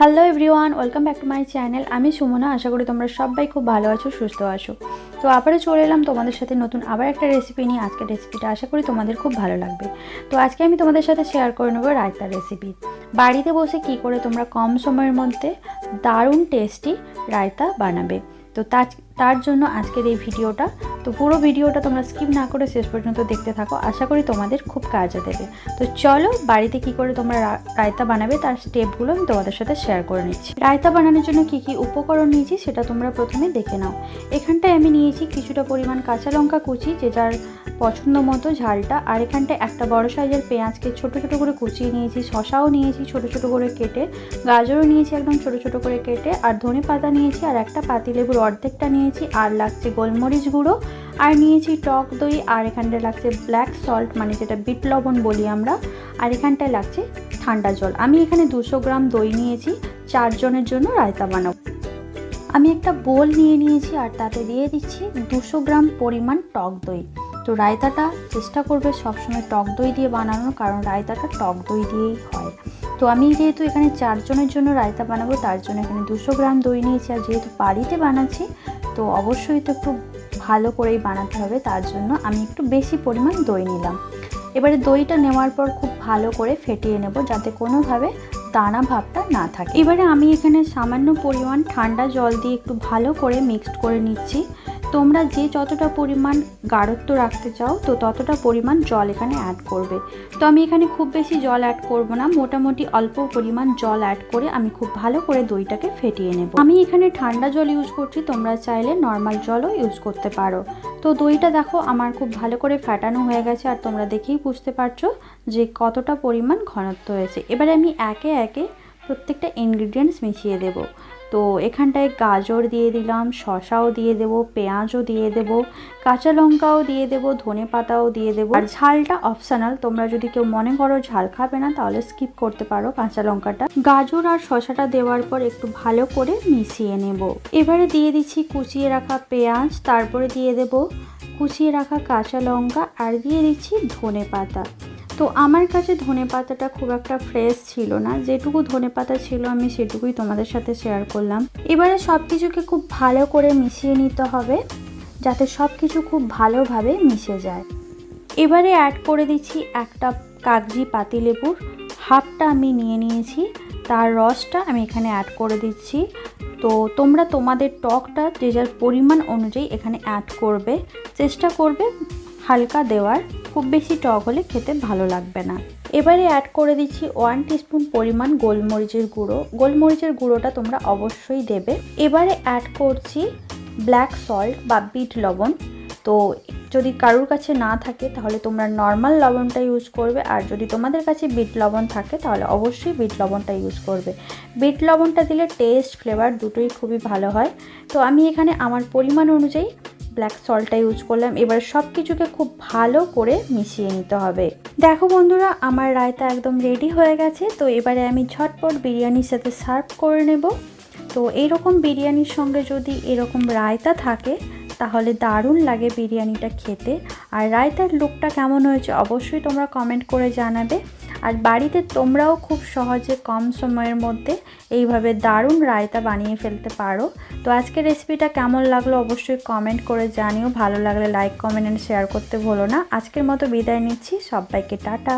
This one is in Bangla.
Hello everyone, welcome back to my channel. আমি সুমনা। আশা করি তোমরা সবাই খুব ভালো আছো, সুস্থ আছো। তো আবারও চলে এলাম তোমাদের সাথে নতুন আবার একটা রেসিপি নিয়ে। আজকের রেসিপিটা আশা করি তোমাদের খুব ভালো লাগবে। তো আজকে আমি তোমাদের সাথে শেয়ার করে নেবো রায়তার রেসিপি। বাড়িতে বসে কি করে তোমরা কম সময়ের মধ্যে দারুণ টেস্টি রায়তা বানাবে। তো তার জন্য আজকের এই ভিডিওটা, তো পুরো ভিডিওটা তোমরা স্কিপ না করে শেষ পর্যন্ত দেখতে থাকো। আশা করি তোমাদের খুব কাজে দেবে। তো চলো বাড়িতে কি করে তোমরা রায়তা বানাবে তার স্টেপগুলো আমি তোমাদের সাথে শেয়ার করে নিচ্ছি। রায়তা বানানোর জন্য কি কি উপকরণ নিয়েছি সেটা তোমরা প্রথমে দেখে নাও। এখানটায় আমি নিয়েছি কিছুটা পরিমাণ কাঁচা লঙ্কা কুচি, যে যার পছন্দ মতো ঝালটা। আর এখানটায় একটা বড় সাইজের পেঁয়াজকে ছোট ছোট করে কুচিয়ে নিয়েছি, শসাও নিয়েছি ছোট ছোট করে কেটে, গাজরও নিয়েছি একদম ছোট ছোট করে কেটে, আর ধনে পাতা নিয়েছি, আর একটা পাতিলেবুর অর্ধেকটা নিয়েছি, আর লাগছে গোলমরিচ গুঁড়ো, আর নিয়েছি টক দই, আর এখানটায় লাগছে ব্ল্যাক সল্ট মানে যেটা বিট লবণ বলি আমরা, আর এখানটায় লাগছে ঠান্ডা জল। আমি এখানে 200 গ্রাম দই নিয়েছি 4 জনের জন্য রায়তা বানাবো। আমি একটা বোল নিয়ে নিয়েছি আর তাতে দিয়ে দিচ্ছি 200 গ্রাম পরিমাণ টক দই। তো রায়তাটা চেষ্টা করবে সবসময় টক দই দিয়ে বানানোর, কারণ রায়তাটা টক দই দিয়েই হয়। তো আমি যেহেতু এখানে 4 জনের জন্য রায়তা বানাবো তার জন্য এখানে 200 গ্রাম দই নিয়েছি। আর যেহেতু বাড়িতে বানাচ্ছি তো অবশ্যই তো একটু ভালো করেই বানাতে হবে, তার জন্য আমি একটু বেশি পরিমাণ দই নিলাম। এবারে দইটা নেওয়ার পর খুব ভালো করে ফেটিয়ে নেব যাতে কোনোভাবে দানা ভাবটা না থাকে। এবারে আমি এখানে সামান্য পরিমাণ ঠান্ডা জল দিয়ে একটু ভালো করে মিক্সড করে নিচ্ছি। তোমরা যে যতটা পরিমাণ গাঢ়ত্ব রাখতে চাও তো ততটা পরিমাণ জল এখানে অ্যাড করবে। তো আমি এখানে খুব বেশি জল অ্যাড করব না, মোটামুটি অল্প পরিমাণ জল অ্যাড করে আমি খুব ভালো করে দইটাকে ফেটিয়ে নেব। আমি এখানে ঠান্ডা জল ইউজ করছি, তোমরা চাইলে নর্মাল জলও ইউজ করতে পারো। তো দইটা দেখো আমার খুব ভালো করে ফেটানো হয়ে গেছে, আর তোমরা দেখেই বুঝতে পারছো যে কতটা পরিমাণ ঘনত্ব হয়েছে। এবারে আমি একে একে প্রত্যেকটা ইনগ্রিডিয়েন্টস মিশিয়ে দেব। তো এখানটায় গাজর দিয়ে দিলাম, শসাও দিয়ে দেব, পেঁয়াজও দিয়ে দেব, কাঁচা লঙ্কাও দিয়ে দেব, ধনে পাতাও দিয়ে দেব। আর ঝালটা অপশনাল, তোমরা যদি কেউ মনে করো ঝাল খাবে না তাহলে স্কিপ করতে পারো কাঁচা লঙ্কাটা। গাজর আর শসাটা দেওয়ার পর একটু ভালো করে মিশিয়ে নেব। এবারে দিয়ে দিচ্ছি কুচিয়ে রাখা পেঁয়াজ, তারপরে দিয়ে দেব কুচিয়ে রাখা কাঁচা লঙ্কা, আর দিয়ে দিচ্ছি ধনে পাতা। তো আমার কাছে ধনে পাতাটা খুব একটা ফ্রেশ ছিল না, যেটুকু ধনে পাতা ছিল আমি সেটুকুই তোমাদের সাথে শেয়ার করলাম। এবারে সব কিছুকে খুব ভালো করে মিশিয়ে নিতে হবে যাতে সব কিছু খুব ভালোভাবে মিশে যায়। এবারে অ্যাড করে দিচ্ছি একটা কাগজি পাতিলেবুর হাফটা আমি নিয়ে নিয়েছি, তার রসটা আমি এখানে অ্যাড করে দিচ্ছি। তো তোমরা তোমাদের টকটা যে যার পরিমাণ অনুযায়ী এখানে অ্যাড করবে, চেষ্টা করবে হালকা দেওয়ার, খুব বেশি টক হলে খেতে ভালো লাগবে না। এবারে অ্যাড করে দিচ্ছি 1 টিস্পুন পরিমাণ গোলমরিচের গুঁড়ো। গোলমরিচের গুঁড়োটা তোমরা অবশ্যই দেবে। এবারে অ্যাড করছি ব্ল্যাক সল্ট বা বিট লবণ। তো যদি কারোর কাছে না থাকে তাহলে তোমরা নর্মাল লবণটা ইউজ করবে, আর যদি তোমাদের কাছে বিট লবণ থাকে তাহলে অবশ্যই বিট লবণটা ইউজ করবে। বিট লবণটা দিলে টেস্ট ফ্লেভার দুটোই খুবই ভালো হয়। তো আমি এখানে আমার পরিমাণ অনুযায়ী ব্ল্যাক সল্টটা ইউজ করলাম। এবার সব কিছুকে খুব ভালো করে মিশিয়ে নিতে হবে। দেখো বন্ধুরা, আমার রায়তা একদম রেডি হয়ে গেছে। তো এবারে আমি ঝটপট বিরিয়ানির সাথে সার্ভ করে নেব। তো এইরকম বিরিয়ানির সঙ্গে যদি এরকম রায়তা থাকে তাহলে দারুণ লাগে বিরিয়ানিটা খেতে। আর রায়তার লুকটা কেমন হয়েছে অবশ্যই তোমরা কমেন্ট করে জানাবে। আর বাড়িতে তোমরাও খুব সহজে কম সময়ের মধ্যে এইভাবে দারুণ রায়তা বানিয়ে ফেলতে পারো। তো আজকের রেসিপিটা কেমন লাগলো অবশ্যই কমেন্ট করে জানিও। ভালো লাগলে লাইক, কমেন্ট এন্ড শেয়ার করতে ভুলো না। আজকের মতো বিদায় নিচ্ছি, সবাইকে টাটা।